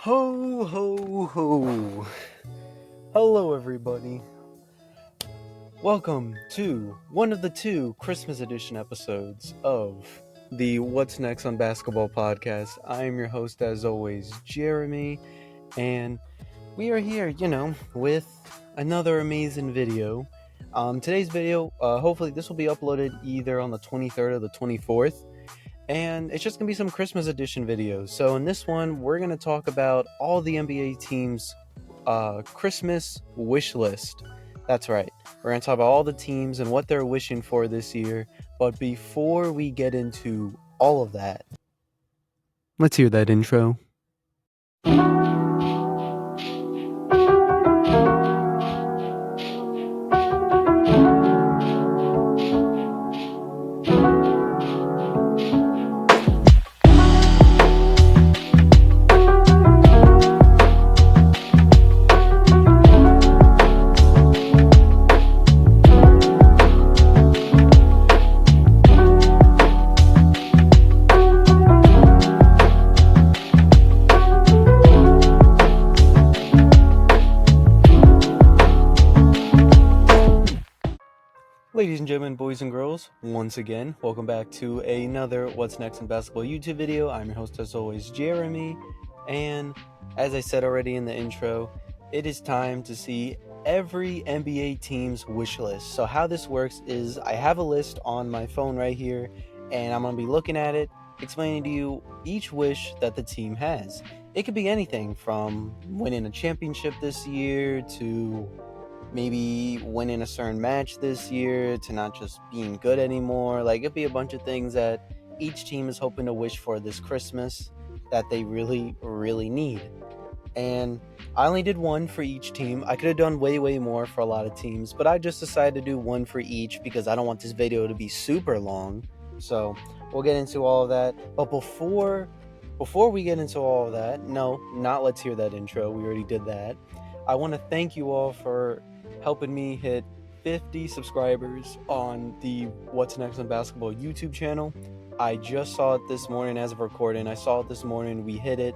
Ho, ho, ho. Hello, everybody. Welcome to one of the two Christmas edition episodes of the What's Next on Basketball podcast. I am your host, as always, Jeremy, and we are here, with another amazing video. Today's video, hopefully this will be uploaded either on the 23rd or the 24th. And it's just going to be some Christmas edition videos. So in this one, we're going to talk about all the NBA teams' Christmas wish list. That's right. We're going to talk about all the teams and what they're wishing for this year. But before we get into all of that, let's hear that intro. Ladies and gentlemen, boys and girls, once again, welcome back to another What's Next in Basketball YouTube video. I'm your host, as always, Jeremy, and as I said already in the intro, it is time to see every NBA team's wish list. So how this works is I have a list on my phone right here, and I'm going to be looking at it, explaining to you each wish that the team has. It could be anything from winning a championship this year to maybe winning a certain match this year to not just being good anymore. Like, it'd be a bunch of things that each team is hoping to wish for this Christmas that they really, really need. And I only did one for each team. I could have done way more for a lot of teams, but I just decided to do one for each because I don't want this video to be super long. So we'll get into all of that. But before we get into all of that, no, not let's hear that intro. We already did that. I want to thank you all for helping me hit 50 subscribers on the What's Next on Basketball YouTube channel. I just saw it this morning as of recording. I saw it this morning. We hit it.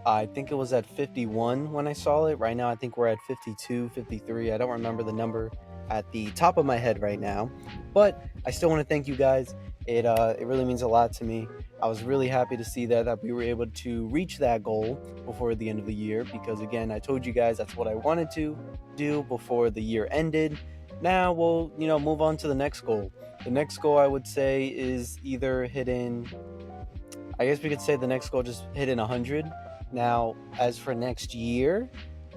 I think it was at 51 when I saw it. Right now, I think we're at 52, 53. I don't remember the number at the top of my head right now. But I still want to thank you guys. It really means a lot to me. I was really happy to see that we were able to reach that goal before the end of the year because, again, I told you guys that's what I wanted to do before the year ended. Now we'll, move on to the next goal. The next goal, I would say, is either hitting, I guess we could say the next goal just hitting 100. Now, as for next year,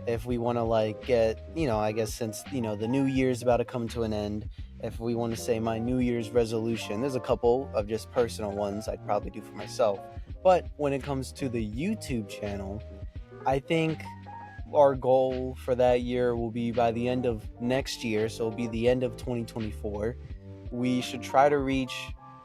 if we want to get, I guess since, the new year's about to come to an end, if we want to say my New Year's resolution, there's a couple of just personal ones I'd probably do for myself. But when it comes to the YouTube channel, I think our goal for that year will be by the end of next year, so it'll be the end of 2024. We should try to reach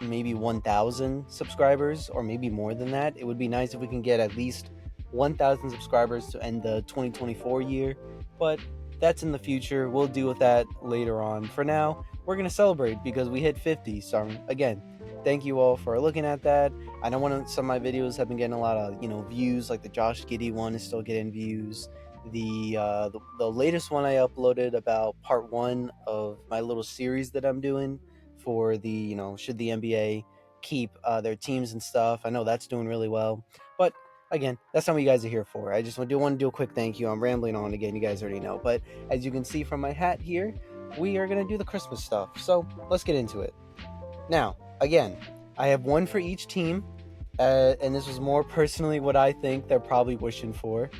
maybe 1,000 subscribers or maybe more than that. It would be nice if we can get at least 1,000 subscribers to end the 2024 year, but that's in the future. We'll deal with that later on. For now, we're going to celebrate because we hit 50. So again, thank you all for looking at that. I know some of my videos have been getting a lot of, views, like the Josh Giddey one is still getting views. The latest one I uploaded about part 1 of my little series that I'm doing for the, should the NBA keep their teams and stuff. I know that's doing really well, but again, that's not what you guys are here for. I just want to do a quick thank you. I'm rambling on again, you guys already know. But as you can see from my hat here, we are going to do the Christmas stuff. So let's get into it. Now, again, I have one for each team. And this was more personally what I think they're probably wishing for.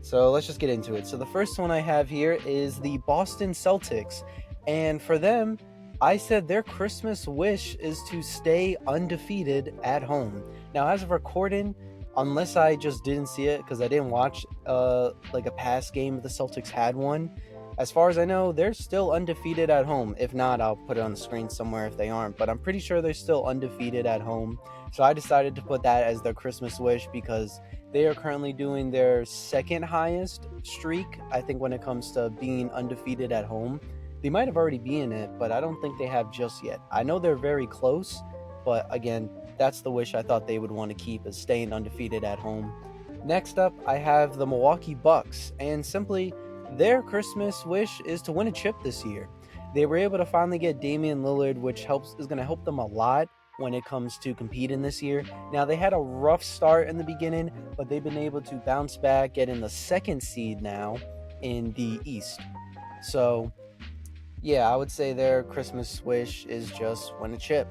So let's just get into it. So the first one I have here is the Boston Celtics. And for them, I said their Christmas wish is to stay undefeated at home. Now, as of recording, unless I just didn't see it because I didn't watch a past game the Celtics had one, as far as I know, they're still undefeated at home. If not, I'll put it on the screen somewhere if they aren't, but I'm pretty sure they're still undefeated at home. So I decided to put that as their Christmas wish because they are currently doing their second highest streak, I think, when it comes to being undefeated at home. They might have already been it, but I don't think they have just yet. I know they're very close, but again, that's the wish I thought they would want to keep, is staying undefeated at home. Next up, I have the Milwaukee Bucks, and simply their Christmas wish is to win a chip this year. They were able to finally get Damian Lillard, which is going to help them a lot when it comes to competing this year. Now, they had a rough start in the beginning, but they've been able to bounce back, get in the second seed now in the East. So, yeah, I would say their Christmas wish is just win a chip.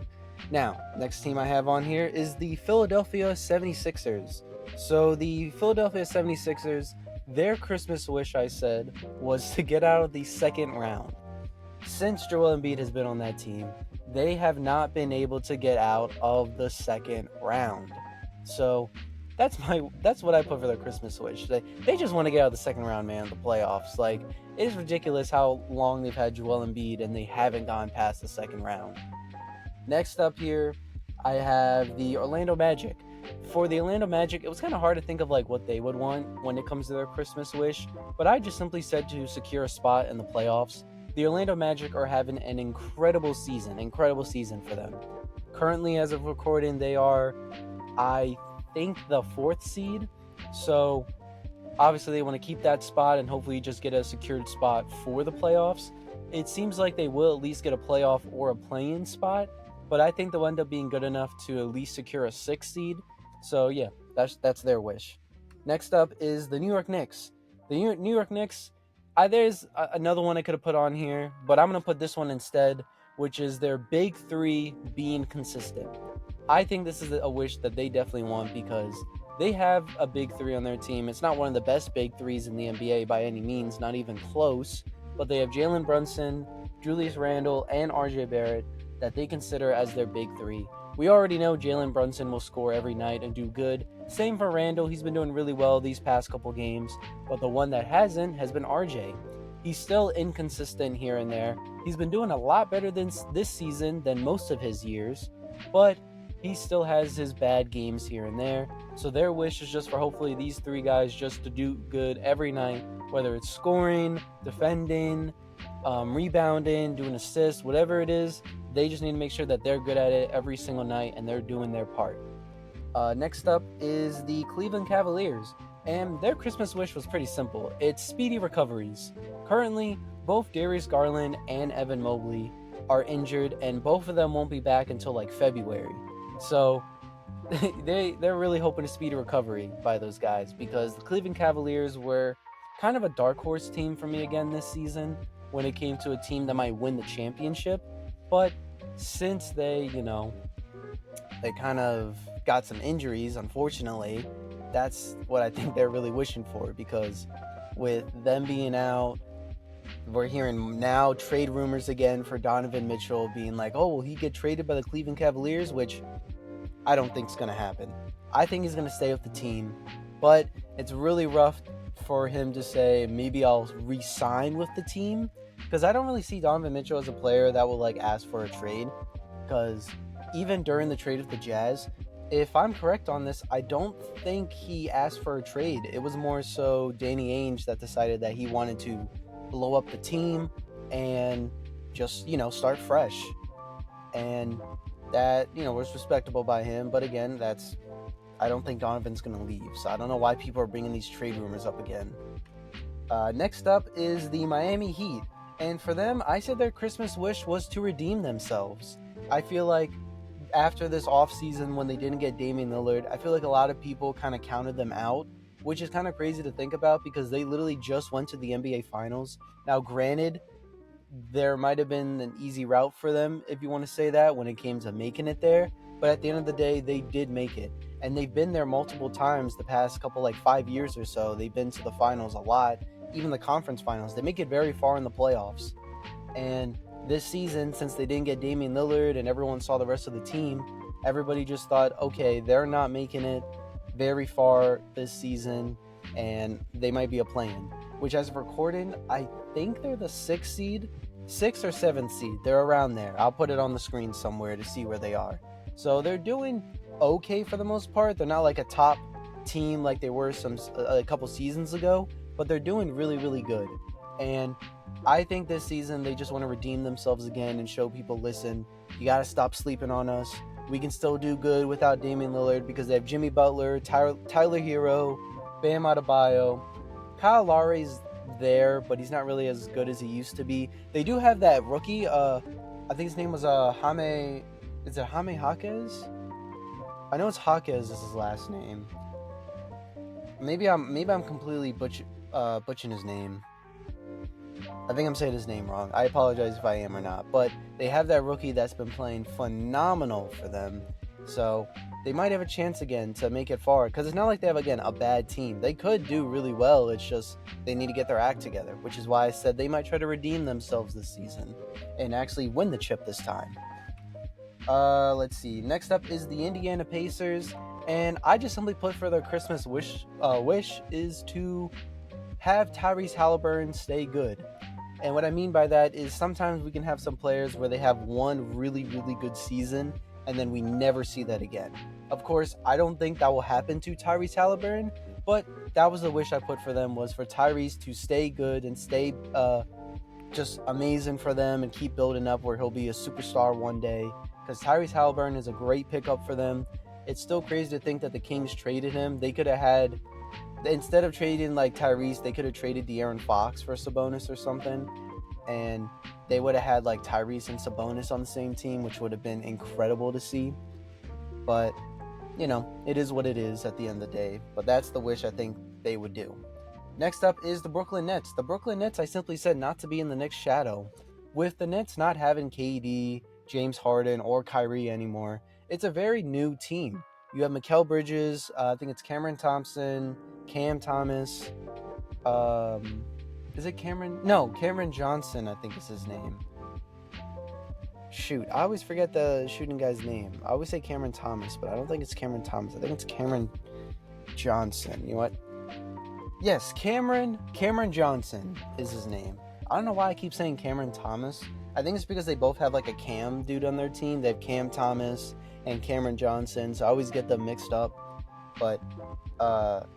Now, next team I have on here is the Philadelphia 76ers. So, the Philadelphia 76ers, their Christmas wish, I said, was to get out of the second round. Since Joel Embiid has been on that team, they have not been able to get out of the second round. So, that's what I put for their Christmas wish. They just want to get out of the second round, man, the playoffs. Like, it is ridiculous how long they've had Joel Embiid and they haven't gone past the second round. Next up here, I have the Orlando Magic. For the Orlando Magic, it was kind of hard to think of like what they would want when it comes to their Christmas wish, but I just simply said to secure a spot in the playoffs. The Orlando Magic are having an incredible season for them. Currently, as of recording, they are, I think, the 4th seed. So obviously they want to keep that spot and hopefully just get a secured spot for the playoffs. It seems like they will at least get a playoff or a play-in spot, but I think they'll end up being good enough to at least secure a 6th seed. So yeah, that's their wish. Next up is the New York Knicks. The New York Knicks, there's another one I could have put on here, but I'm going to put this one instead, which is their big three being consistent. I think this is a wish that they definitely want because they have a big three on their team. It's not one of the best big threes in the NBA by any means, not even close, but they have Jalen Brunson, Julius Randle, and RJ Barrett that they consider as their big three. We already know Jalen Brunson will score every night and do good. Same for Randle. He's been doing really well these past couple games, but the one that hasn't has been RJ. He's still inconsistent here and there. He's been doing a lot better this season than most of his years, but he still has his bad games here and there. So their wish is just for hopefully these three guys just to do good every night, whether it's scoring, defending, rebounding, doing assists, whatever it is. They just need to make sure that they're good at it every single night and they're doing their part. Next up is the Cleveland Cavaliers, and their Christmas wish was pretty simple. It's speedy recoveries. Currently, both Darius Garland and Evan Mobley are injured, and both of them won't be back until like February. So they're really hoping a speedy recovery by those guys, because the Cleveland Cavaliers were kind of a dark horse team for me again this season when it came to a team that might win the championship. But since they kind of got some injuries, unfortunately, that's what I think they're really wishing for, because with them being out, we're hearing now trade rumors again for Donovan Mitchell being like, oh, will he get traded by the Cleveland Cavaliers? Which I don't think is going to happen. I think he's going to stay with the team, but it's really rough for him to say, maybe I'll re-sign with the team, because I don't really see Donovan Mitchell as a player that will like ask for a trade, because even during the trade with the Jazz, if I'm correct on this, I don't think he asked for a trade. It was more so Danny Ainge that decided that he wanted to blow up the team and just, start fresh. And that, was respectable by him. But again, I don't think Donovan's going to leave. So I don't know why people are bringing these trade rumors up again. Next up is the Miami Heat. And for them, I said their Christmas wish was to redeem themselves. I feel like after this offseason, when they didn't get Damian Lillard, I feel like a lot of people kind of counted them out, which is kind of crazy to think about because they literally just went to the NBA Finals. Now, granted, there might have been an easy route for them, if you want to say that, when it came to making it there. But at the end of the day, they did make it. And they've been there multiple times the past couple, 5 years or so. They've been to the finals a lot, even the conference finals. They make it very far in the playoffs. And this season, since they didn't get Damian Lillard and everyone saw the rest of the team, everybody just thought, okay, they're not making it very far this season, and they might be a play-in. Which, as of recording, I think they're the 6th seed, 6th or 7th seed. They're around there. I'll put it on the screen somewhere to see where they are. So they're doing okay for the most part. They're not like a top team like they were a couple seasons ago, but they're doing really, really good. And I think this season they just want to redeem themselves again and show people, listen, you got to stop sleeping on us. We can still do good without Damian Lillard because they have Jimmy Butler, Tyler Hero, Bam Adebayo. Kyle Lowry's there, but he's not really as good as he used to be. They do have that rookie. I think his name was Jaime. Is it Jaime Jaquez? I know it's Jaquez is his last name. Maybe I'm completely butchering his name. I think I'm saying his name wrong. I apologize if I am or not. But they have that rookie that's been playing phenomenal for them. So they might have a chance again to make it far. Because it's not like they have, again, a bad team. They could do really well. It's just they need to get their act together. Which is why I said they might try to redeem themselves this season. And actually win the chip this time. Let's see. Next up is the Indiana Pacers. And I just simply put for their Christmas wish is to have Tyrese Halliburton stay good. And what I mean by that is sometimes we can have some players where they have one really, really good season and then we never see that again. Of course, I don't think that will happen to Tyrese Halliburton, but that was the wish I put for them, was for Tyrese to stay good and stay just amazing for them and keep building up where he'll be a superstar one day. Because Tyrese Halliburton is a great pickup for them. It's still crazy to think that the Kings traded him. They could have had, instead of trading like Tyrese, they could have traded De'Aaron Fox for Sabonis or something, and they would have had like Tyrese and Sabonis on the same team, which would have been incredible to see. But you know, it is what it is at the end of the day. But that's the wish I think they would do. Next up is the Brooklyn Nets. The Brooklyn Nets, I simply said not to be in the Knicks' shadow. With the Nets not having KD, James Harden, or Kyrie anymore, it's a very new team. You have Mikal Bridges, I think it's Cameron Thompson, Cam Thomas. Is it Cameron? No, Cameron Johnson, I think is his name. Shoot, I always forget the shooting guy's name. I always say Cameron Thomas, but I don't think it's Cameron Thomas. I think it's Cameron Johnson. You know what? Yes, Cameron Johnson is his name. I don't know why I keep saying Cameron Thomas. I think it's because they both have like a Cam dude on their team. They have Cam Thomas and Cameron Johnson, so I always get them mixed up. But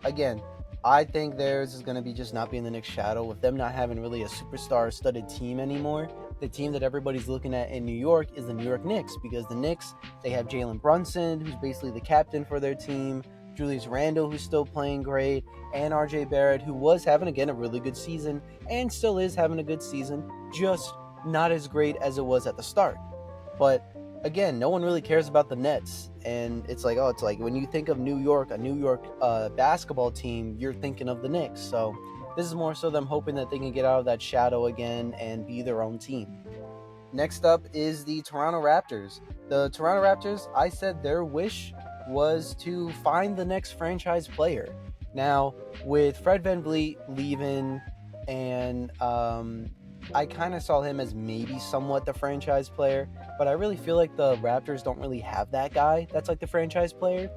again, I think theirs is going to be just not being the Knicks' shadow, with them not having really a superstar-studded team anymore. The team that everybody's looking at in New York is the New York Knicks, because the Knicks, they have Jalen Brunson, who's basically the captain for their team, Julius Randle, who's still playing great, and RJ Barrett, who was having, again, a really good season, and still is having a good season, just not as great as it was at the start. But again, no one really cares about the Nets, and it's like when you think of New York, a New York basketball team, you're thinking of the Knicks. So this is more so them hoping that they can get out of that shadow again and be their own team. Next up is the Toronto Raptors. The Toronto Raptors, I said their wish was to find the next franchise player. Now, with Fred VanVleet leaving, and I kind of saw him as maybe somewhat the franchise player, but I really feel like the Raptors don't really have that guy that's like the franchise player.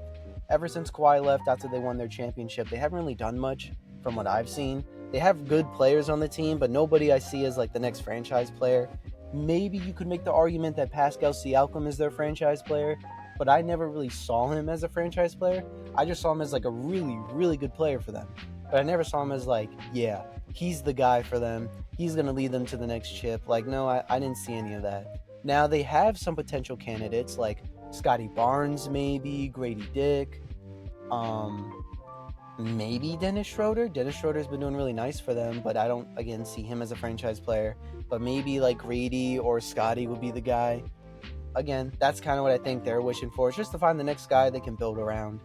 Ever since Kawhi left after they won their championship, they haven't really done much from what I've seen. They have good players on the team, but nobody I see as like the next franchise player. Maybe you could make the argument that Pascal Siakam is their franchise player, but I never really saw him as a franchise player. I just saw him as like a really, really good player for them. But I never saw him as like, yeah, he's the guy for them. He's going to lead them to the next chip. Like, no, I didn't see any of that. Now, they have some potential candidates like Scotty Barnes, maybe, Grady Dick, maybe Dennis Schroeder. Dennis Schroeder's been doing really nice for them, but I don't, again, see him as a franchise player. But maybe like Grady or Scotty would be the guy. Again, that's kind of what I think they're wishing for. It's just to find the next guy they can build around.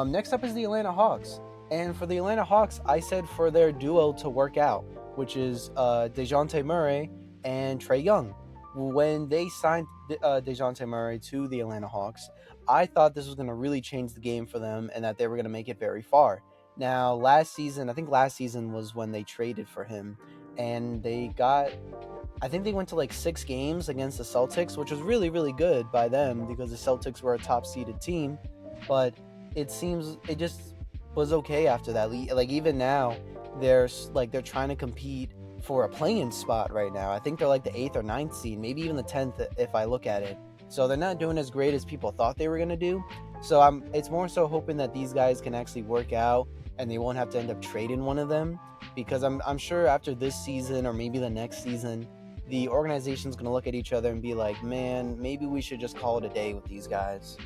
Next up is the Atlanta Hawks. And for the Atlanta Hawks, I said for their duo to work out, which is DeJounte Murray and Trae Young. When they signed DeJounte Murray to the Atlanta Hawks, I thought this was going to really change the game for them and that they were going to make it very far. Now, I think last season was when they traded for him, and I think they went to like 6 games against the Celtics, which was really, really good by them because the Celtics were a top-seeded team. But it seems it just was okay after that. Like even now, they're trying to compete for a play-in spot right now. I think they're like the 8th or 9th seed, maybe even the 10th if I look at it. So they're not doing as great as people thought they were going to do. So it's more so hoping that these guys can actually work out and they won't have to end up trading one of them, because I'm sure after this season or maybe the next season, the organization's going to look at each other and be like, man, maybe we should just call it a day with these guys.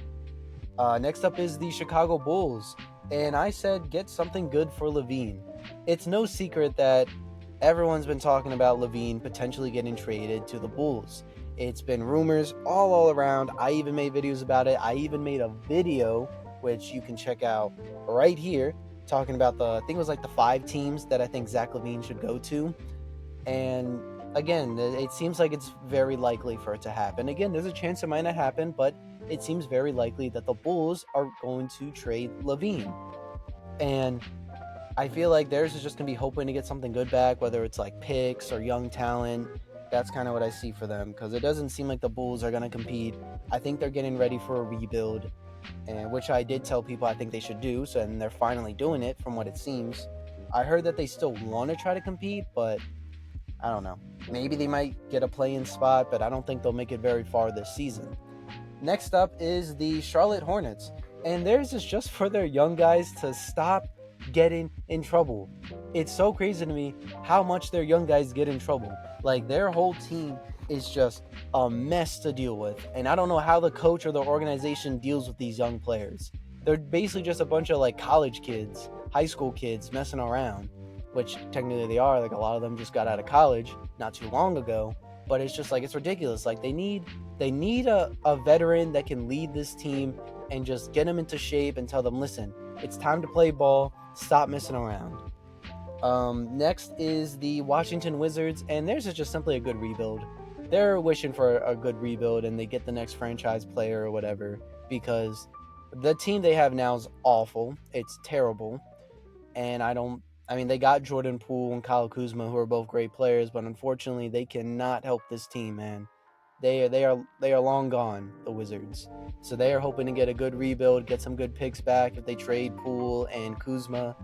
Next up is the Chicago Bulls. and I said get something good for LaVine. It's no secret that everyone's been talking about LaVine potentially getting traded to the Bulls. It's been rumors all around. I even made videos about it. I even made a video, which you can check out right here, talking about I think it was like the 5 teams that I think Zach LaVine should go to. And again, it seems like it's very likely for it to happen. Again, there's a chance it might not happen, but it seems very likely that the Bulls are going to trade LaVine. And I feel like theirs is just going to be hoping to get something good back, whether it's like picks or young talent. That's kind of what I see for them, because it doesn't seem like the Bulls are going to compete. I think they're getting ready for a rebuild, and which I did tell people I think they should do, and they're finally doing it from what it seems. I heard that they still want to try to compete, but I don't know. Maybe they might get a play-in spot, but I don't think they'll make it very far this season. Next up is the Charlotte Hornets, and theirs is just for their young guys to stop getting in trouble. It's so crazy to me how much their young guys get in trouble. Like, their whole team is just a mess to deal with, and I don't know how the coach or the organization deals with these young players. They're basically just a bunch of like college kids, high school kids messing around, which technically they are. Like, a lot of them just got out of college not too long ago, but it's just like, it's ridiculous. Like, they need a veteran that can lead this team and just get them into shape and tell them, listen, it's time to play ball, stop messing around. Next is the Washington Wizards, and theirs is just simply a good rebuild. They're wishing for a good rebuild and they get the next franchise player or whatever, because the team they have now is awful. It's terrible. And they got Jordan Poole and Kyle Kuzma, who are both great players, but unfortunately they cannot help this team, man. They are long gone, the Wizards. So they are hoping to get a good rebuild, get some good picks back if they trade Poole and Kuzma,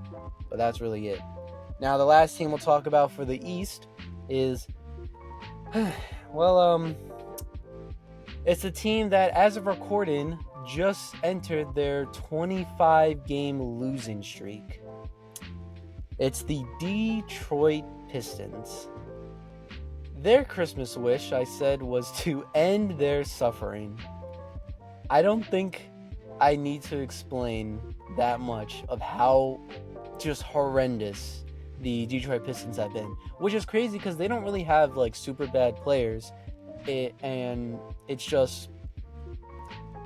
but that's really it. Now, the last team we'll talk about for the East is, it's a team that, as of recording, just entered their 25-game losing streak. It's the Detroit Pistons. Their Christmas wish, I said, was to end their suffering. I don't think I need to explain that much of how just horrendous the Detroit Pistons have been, which is crazy because they don't really have like super bad players, and it's just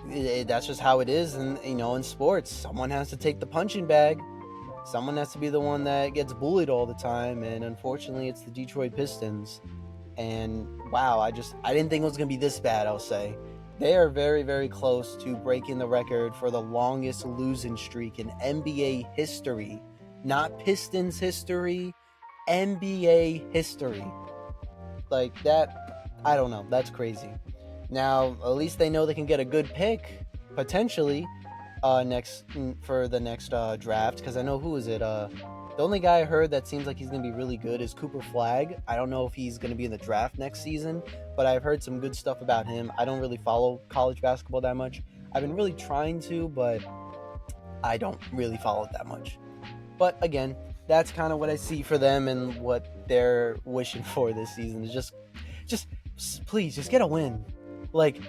that's just how it is. And in sports, someone has to take the punching bag. Someone has to be the one that gets bullied all the time, and unfortunately, it's the Detroit Pistons. And wow, I didn't think it was gonna be this bad. I'll say they are very, very close to breaking the record for the longest losing streak in NBA history. Not Pistons history, NBA history. Like that, I don't know. That's crazy. Now, at least they know they can get a good pick, potentially, for the next draft. Because I know, who is it? The only guy I heard that seems like he's going to be really good is Cooper Flagg. I don't know if he's going to be in the draft next season, but I've heard some good stuff about him. I don't really follow college basketball that much. I've been really trying to, but I don't really follow it that much. But again, that's kind of what I see for them and what they're wishing for this season. Is just please, just get a win. Like,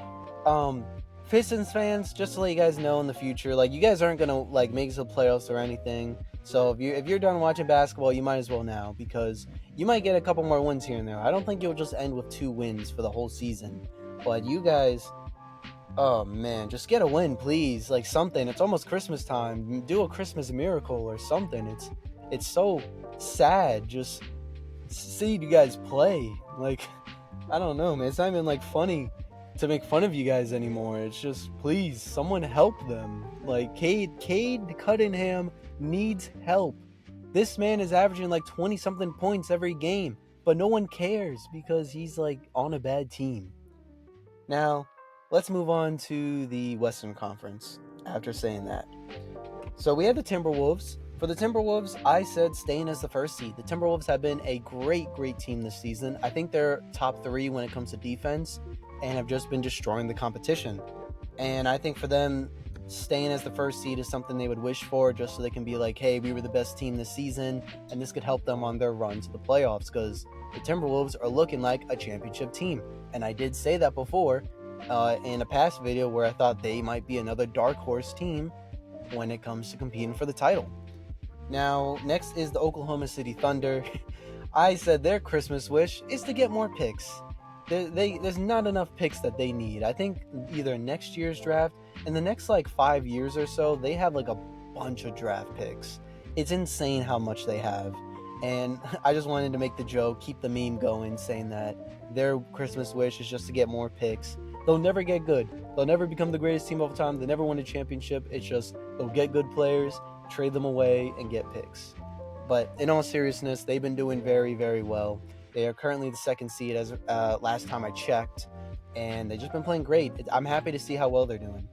Pistons fans, just to let you guys know in the future, like, you guys aren't gonna like make the playoffs or anything. So if you're done watching basketball, you might as well now, because you might get a couple more wins here and there. I don't think you'll just end with 2 wins for the whole season. But you guys, oh man, just get a win, please. Like, something. It's almost Christmas time. Do a Christmas miracle or something. It's so sad just see you guys play. Like, I don't know, man. It's not even like funny to make fun of you guys anymore. It's just, please, someone help them. Like, Cade Cunningham needs help. This man is averaging like 20 something points every game, but no one cares because he's like on a bad team. Now, let's move on to the Western Conference after saying that. So we have the Timberwolves. For the Timberwolves, I said staying as the first seed. The Timberwolves have been a great team this season. I think they're top 3 when it comes to defense and have just been destroying the competition. And I think for them, staying as the first seed is something they would wish for, just so they can be like, hey, we were the best team this season, and this could help them on their run to the playoffs, because the Timberwolves are looking like a championship team. And I did say that before in a past video where I thought they might be another dark horse team, when it comes to competing for the title. Now, next is the Oklahoma City Thunder. I said their Christmas wish is to get more picks. There's not enough picks that they need. I think either next year's draft, in the next like 5 years or so, they have like a bunch of draft picks. It's insane how much they have. And I just wanted to make the joke, keep the meme going, saying that their Christmas wish is just to get more picks. They'll never get good. They'll never become the greatest team of all time. They never win a championship. It's just they'll get good players, trade them away, and get picks. But in all seriousness, they've been doing very, very well. They are currently the second seed as last time I checked, and they've just been playing great. I'm happy to see how well they're doing.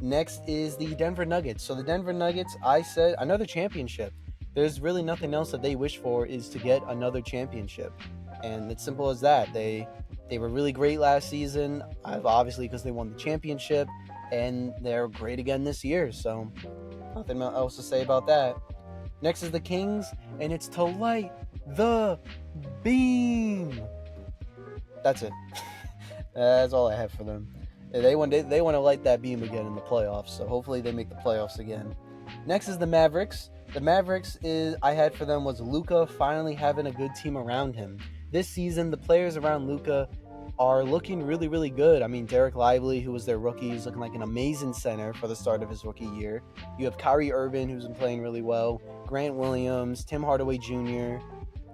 Next is the Denver Nuggets. So the Denver Nuggets, I said another championship. There's really nothing else that they wish for is to get another championship, and it's simple as that. They were really great last season, obviously because they won the championship, and they're great again this year. So nothing else to say about that. Next is the Kings, and it's to light the beam. That's it. That's all I have for them. They want to light that beam again in the playoffs, so hopefully they make the playoffs again. Next is the Mavericks. The Mavericks I had for them was Luka finally having a good team around him. This season, the players around Luka are looking really, really good. I mean, Derek Lively, who was their rookie, is looking like an amazing center for the start of his rookie year. You have Kyrie Irving, who's been playing really well. Grant Williams, Tim Hardaway Jr.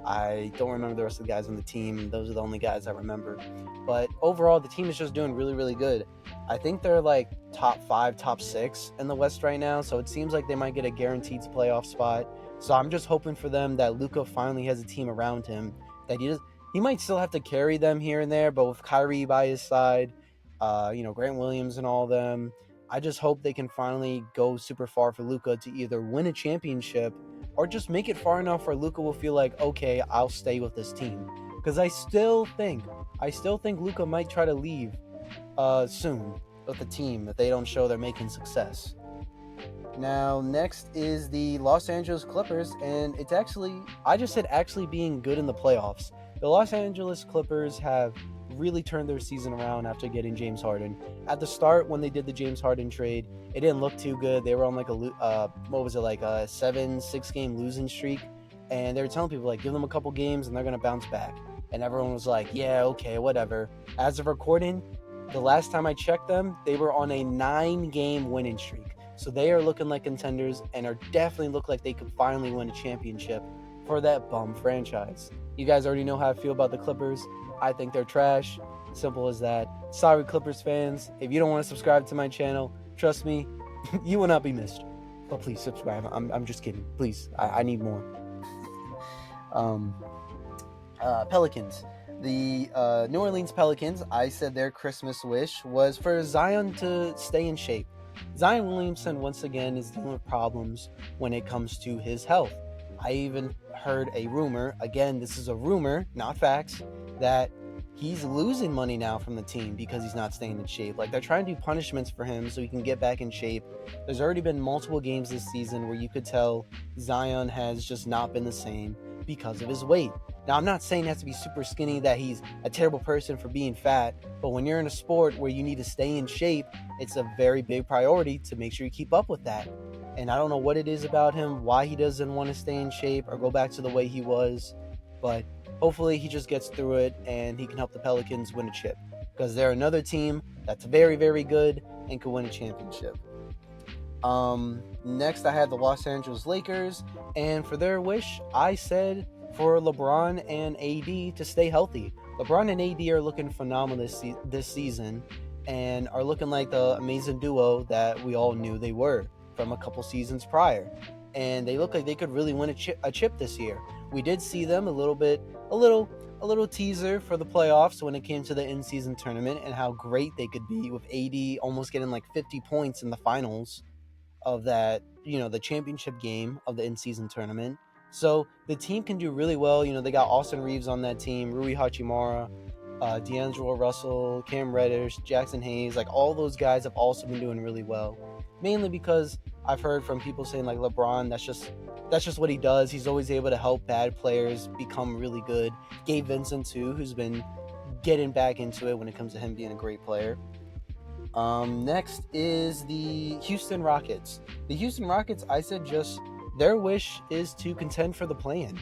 I don't remember the rest of the guys on the team. Those are the only guys I remember. But overall, the team is just doing really, really good. I think they're like top 5, top 6 in the West right now. So it seems like they might get a guaranteed playoff spot. So I'm just hoping for them that Luka finally has a team around him that he might still have to carry them here and there, but with Kyrie by his side, Grant Williams and all of them, I just hope they can finally go super far for Luka to either win a championship or just make it far enough where Luka will feel like, okay, I'll stay with this team. Because I still think Luka might try to leave soon with the team if they don't show they're making success. Now, next is the Los Angeles Clippers, and it's I just said actually being good in the playoffs. The Los Angeles Clippers have really turned their season around after getting James Harden. At the start, when they did the James Harden trade, it didn't look too good. They were on like a 7-6 game losing streak, and they were telling people like, give them a couple games and they're gonna bounce back. And everyone was like, yeah, okay, whatever. As of recording, the last time I checked them, they were on a 9-game winning streak. So they are looking like contenders and are definitely look like they could finally win a championship for that bum franchise. You guys already know how I feel about the Clippers. I think they're trash. Simple as that. Sorry, Clippers fans. If you don't want to subscribe to my channel, trust me, you will not be missed. But please subscribe. I'm just kidding. Please, I need more. Pelicans. The New Orleans Pelicans, I said their Christmas wish was for Zion to stay in shape. Zion Williamson, once again, is dealing with problems when it comes to his health. I even heard a rumor, again, this is a rumor, not facts, that he's losing money now from the team because he's not staying in shape. Like, they're trying to do punishments for him so he can get back in shape. There's already been multiple games this season where you could tell Zion has just not been the same because of his weight. Now, I'm not saying he has to be super skinny, that he's a terrible person for being fat, but when you're in a sport where you need to stay in shape, it's a very big priority to make sure you keep up with that. And I don't know what it is about him, why he doesn't want to stay in shape or go back to the way he was, but hopefully he just gets through it and he can help the Pelicans win a chip, because they're another team that's very, very good and can win a championship. Next, I had the Los Angeles Lakers, and for their wish, I said for LeBron and AD to stay healthy. LeBron and AD are looking phenomenal this season and are looking like the amazing duo that we all knew they were from a couple seasons prior. And they look like they could really win a chip this year. We did see them a little teaser for the playoffs when it came to the in-season tournament and how great they could be with AD almost getting like 50 points in the finals of that, the championship game of the in-season tournament. So the team can do really well. They got Austin Reeves on that team, Rui Hachimura, D'Angelo Russell, Cam Reddish, Jackson Hayes. Like, all those guys have also been doing really well. Mainly because I've heard from people saying like LeBron, that's just what he does. He's always able to help bad players become really good. Gabe Vincent too, who's been getting back into it when it comes to him being a great player. Next is the Houston Rockets. The Houston Rockets, I said just their wish is to contend for the play-in.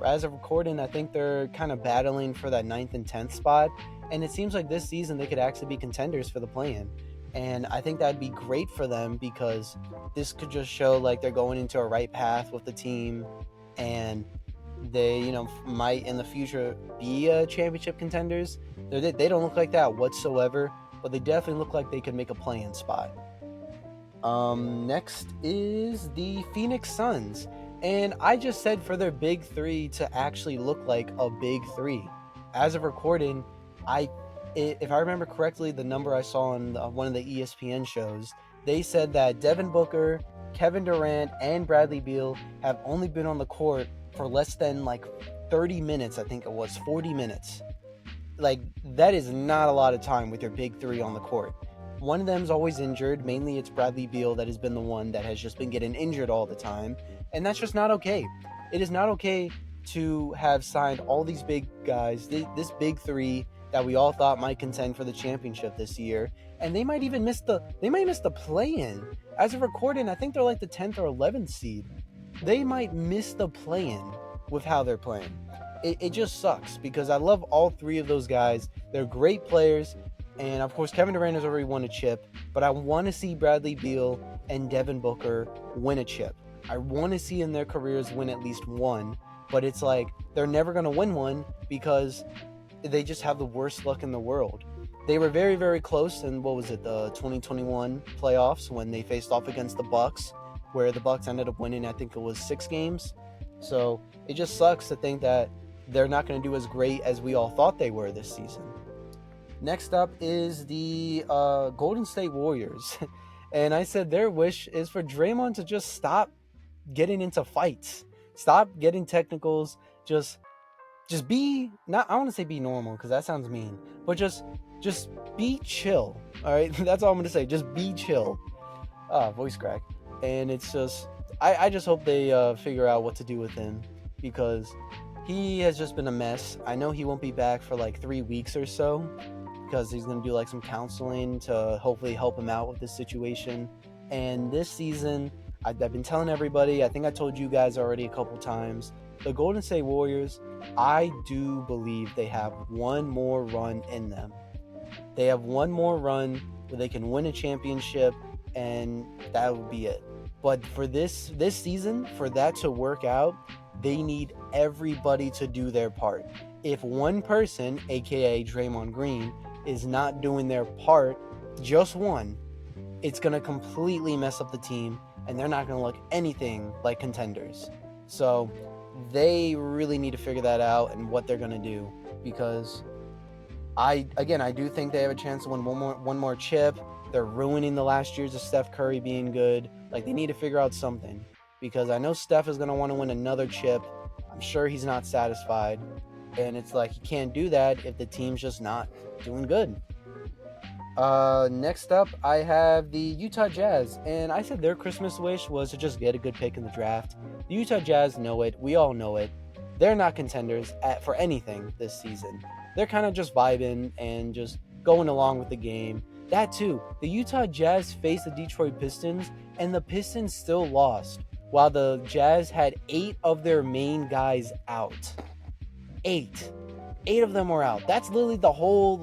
As of recording, I think they're kind of battling for that 9th and 10th spot, and it seems like this season they could actually be contenders for the play-in. And I think that'd be great for them because this could just show like they're going into a right path with the team, and they, might in the future be championship contenders. They don't look like that whatsoever, but they definitely look like they could make a play-in spot. Next is the Phoenix Suns. And I just said for their big three to actually look like a big three. As of recording, if I remember correctly, the number I saw on one of the ESPN shows, they said that Devin Booker, Kevin Durant, and Bradley Beal have only been on the court for less than 30 minutes. I think it was 40 minutes. That is not a lot of time with your big three on the court. One of them's always injured. Mainly it's Bradley Beal that has been the one that has just been getting injured all the time. And that's just not okay. It is not okay to have signed all these big guys, this big three that we all thought might contend for the championship this year. And they might even miss the play-in. As of recording, I think they're like the 10th or 11th seed. They might miss the play-in with how they're playing. It just sucks because I love all three of those guys. They're great players. And of course, Kevin Durant has already won a chip, but I want to see Bradley Beal and Devin Booker win a chip. I want to see in their careers win at least one, but it's like they're never going to win one because they just have the worst luck in the world. They were very, very close in, the 2021 playoffs when they faced off against the Bucks, where the Bucks ended up winning, I think it was 6 games. So it just sucks to think that they're not going to do as great as we all thought they were this season. Next up is the Golden State Warriors. And I said their wish is for Draymond to just stop getting into fights. Stop getting technicals. Just be, not, I want to say be normal because that sounds mean. But just be chill. All right? That's all I'm going to say. Just be chill. Voice crack. And it's just, I just hope they figure out what to do with him because he has just been a mess. I know he won't be back for 3 weeks or so, because he's going to do some counseling to hopefully help him out with this situation. And this season, I've been telling everybody, I think I told you guys already a couple times, the Golden State Warriors, I do believe they have one more run in them. They have one more run where they can win a championship, and that would be it. But for this season, for that to work out, they need everybody to do their part. If one person, aka Draymond Green, is not doing their part, just one, it's going to completely mess up the team, and they're not going to look anything like contenders. So they really need to figure that out and what they're going to do, because I do think they have a chance to win one more chip. They're ruining the last years of Steph Curry being good. They need to figure out something, because I know Steph is going to want to win another chip. I'm sure he's not satisfied. And it's he can't do that if the team's just not doing good. Next up, I have the Utah Jazz. And I said their Christmas wish was to just get a good pick in the draft. The Utah Jazz know it. We all know it. They're not contenders for anything this season. They're kind of just vibing and just going along with the game. That too, the Utah Jazz faced the Detroit Pistons, and the Pistons still lost, while the Jazz had 8 of their main guys out. 8 of them were out. That's literally the whole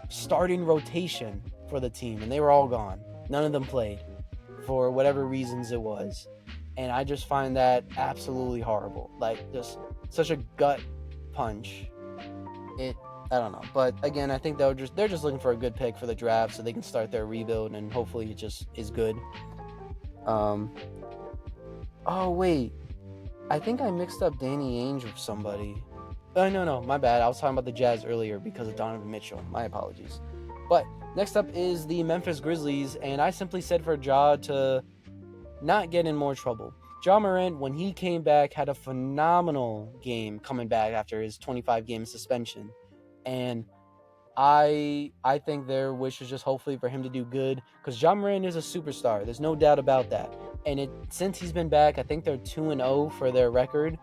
starting rotation for the team, and they were all gone. None of them played for whatever reasons it was, and I just find that absolutely horrible. Just such a gut punch. I don't know, but again, I think they're just looking for a good pick for the draft so they can start their rebuild, and hopefully it just is good. Oh wait, I think I mixed up Danny Ainge with somebody. No, my bad. I was talking about the Jazz earlier because of Donovan Mitchell. My apologies. But next up is the Memphis Grizzlies, and I simply said for Ja to not get in more trouble. Ja Morant, when he came back, had a phenomenal game coming back after his 25-game suspension. And I think their wish is just hopefully for him to do good, because Ja Morant is a superstar. There's no doubt about that. And since he's been back, I think they're 2-0 for their record.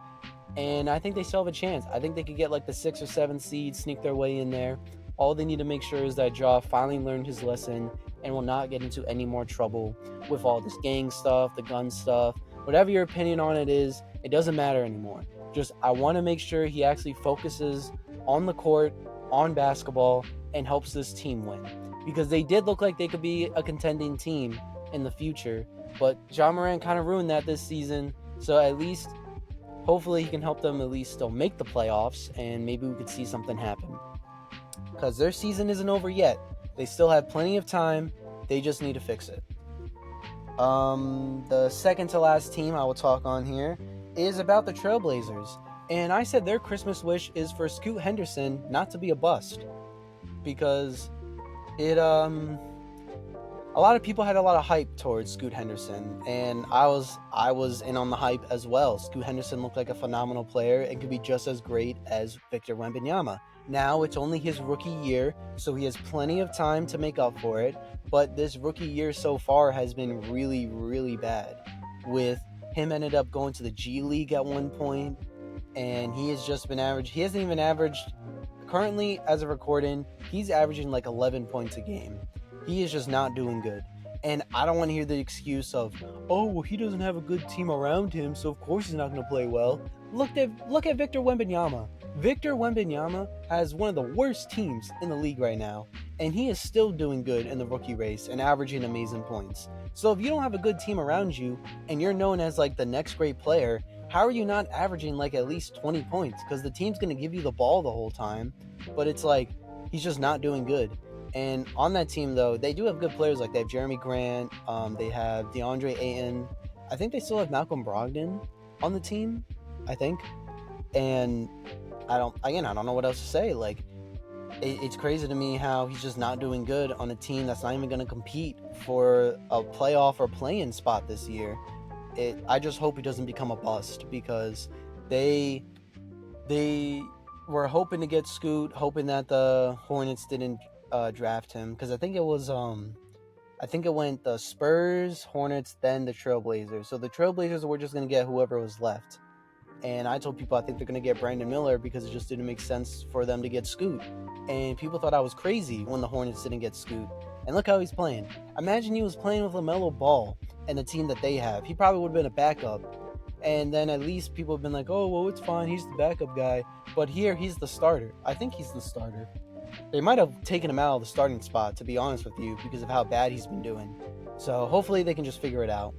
And I think they still have a chance. I think they could get the 6 or 7 seed, sneak their way in there. All they need to make sure is that Ja finally learned his lesson and will not get into any more trouble with all this gang stuff, the gun stuff. Whatever your opinion on it is, it doesn't matter anymore. Just, I want to make sure he actually focuses on the court, on basketball, and helps this team win. Because they did look like they could be a contending team in the future, but Ja Morant kind of ruined that this season. So at least, hopefully he can help them at least still make the playoffs, and maybe we could see something happen. Because their season isn't over yet. They still have plenty of time. They just need to fix it. The second to last team I will talk on here is about the Trailblazers. And I said their Christmas wish is for Scoot Henderson not to be a bust. Because a lot of people had a lot of hype towards Scoot Henderson, and I was in on the hype as well. Scoot Henderson looked like a phenomenal player and could be just as great as Victor Wembanyama. Now it's only his rookie year, so he has plenty of time to make up for it, but this rookie year so far has been really, really bad. With him ended up going to the G League at one point, and he has just been average. He hasn't even averaged, currently as of recording, he's averaging like 11 points a game. He is just not doing good. And I don't want to hear the excuse of, oh, well, he doesn't have a good team around him, so of course he's not going to play well. Look at Victor Wembanyama. Victor Wembanyama has one of the worst teams in the league right now, and he is still doing good in the rookie race and averaging amazing points. So if you don't have a good team around you, and you're known as like the next great player, how are you not averaging like at least 20 points? Because the team's going to give you the ball the whole time, but it's like he's just not doing good. And on that team, though, they do have good players. Like they have Jeremy Grant, they have DeAndre Ayton. I think they still have Malcolm Brogdon on the team, I think. And I don't know what else to say. Like, it's crazy to me how he's just not doing good on a team that's not even going to compete for a playoff or play-in spot this year. I just hope he doesn't become a bust, because they were hoping to get Scoot, hoping that the Hornets didn't draft him, because I think it went the Spurs, Hornets, then the Trailblazers. So the Trailblazers were just going to get whoever was left. And I told people I think they're going to get Brandon Miller, because it just didn't make sense for them to get Scoot. And people thought I was crazy when the Hornets didn't get Scoot. And look how he's playing. Imagine he was playing with LaMelo Ball and the team that they have. He probably would have been a backup. And then at least people have been like, oh, well, it's fine. He's the backup guy. But here, he's the starter. I think he's the starter. They might have taken him out of the starting spot, to be honest with you, because of how bad he's been doing. So hopefully they can just figure it out.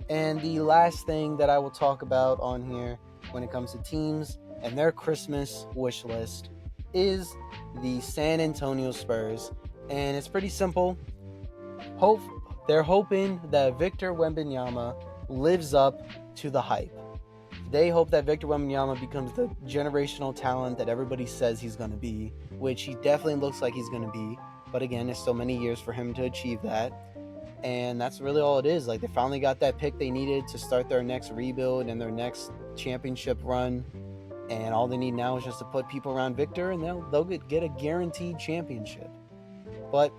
And the last thing that I will talk about on here when it comes to teams and their Christmas wish list is the San Antonio Spurs. And it's pretty simple. They're hoping that Victor Wembanyama lives up to the hype. They hope that Victor Wembanyama becomes the generational talent that everybody says he's going to be, which he definitely looks like he's going to be. But again, there's so many years for him to achieve that. And that's really all it is. Like, they finally got that pick they needed to start their next rebuild and their next championship run. And all they need now is just to put people around Victor, and they'll get a guaranteed championship. But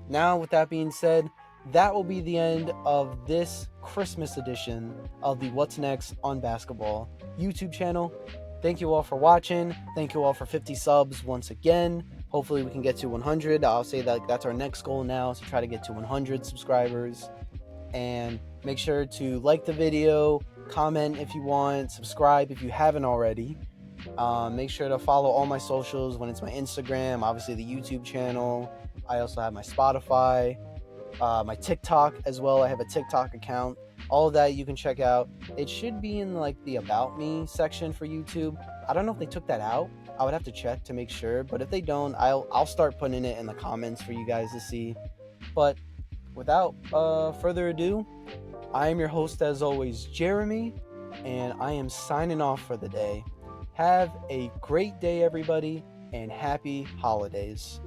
now, with that being said, that will be the end of this Christmas edition of the What's Next on Basketball YouTube channel. Thank you all for watching. Thank you all for 50 subs once again. Hopefully we can get to 100. I'll say that that's our next goal now, to try to get to 100 subscribers. And make sure to like the video, comment if you want, subscribe if you haven't already. Make sure to follow all my socials when it's my Instagram, obviously the YouTube channel. I also have my Spotify, my TikTok as well. I have a TikTok account. All of that you can check out. It should be in like the About Me section for YouTube. I don't know if they took that out. I would have to check to make sure, but if they don't, I'll start putting it in the comments for you guys to see. But without further ado, I am your host as always, Jeremy, and I am signing off for the day. Have a great day, everybody, and happy holidays.